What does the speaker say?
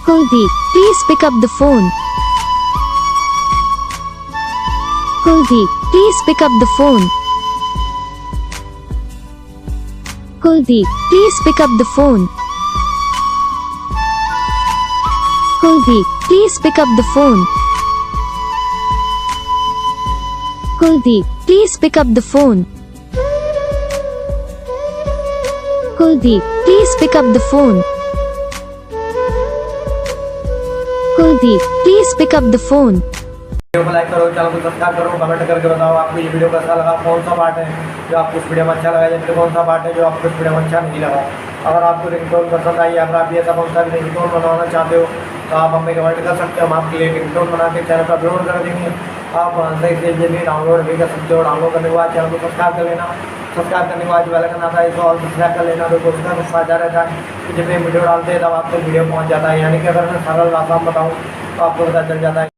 Kuldeep, please pick up the phone. Kuldeep, please pick up the phone. Kuldeep, please pick up the phone. Kuldeep, please pick up the phone. Kuldeep, please pick up the phone. Kuldeep, please pick up the phone. Kuldeep, please pick up the phone. Video को like करो, channel को subscribe करो, comment करके बताओ आपको ये video कैसा लगा, कौन सा पार्ट है जो आपको इस वीडियो में अच्छा लगा या फिर कौन सा पार्ट है जो आपको इस वीडियो में अच्छा नहीं लगा। अगर आपको रिंगटोन पसंद आई या फिर आप ये ऐसा कौन सा रिंगटोन बनवाना चाहते हो तो आप हमें कमेंट कर सकते हो। हम आपके लिए रिंगटोन बना के चैनल पर अपलोड कर देंगे। आप वहाँ से इसे भी डाउनलोड भी कर सकते हो। डाउनलोड करने के बाद चैनल को सब्सक्राइब कर लेना। सब्सक्राइब करने के बाद जो बेल आइकन आता है इसको ऑल सब्सक्राइब कर लेना। तो उसका कुछ फायदा रहता है कि जब ये वीडियो डालते हैं तब आपको वीडियो पहुँच जाता है। यानी कि अगर मैं सरल आसान बताऊँ तो आपको पता चल जाता है।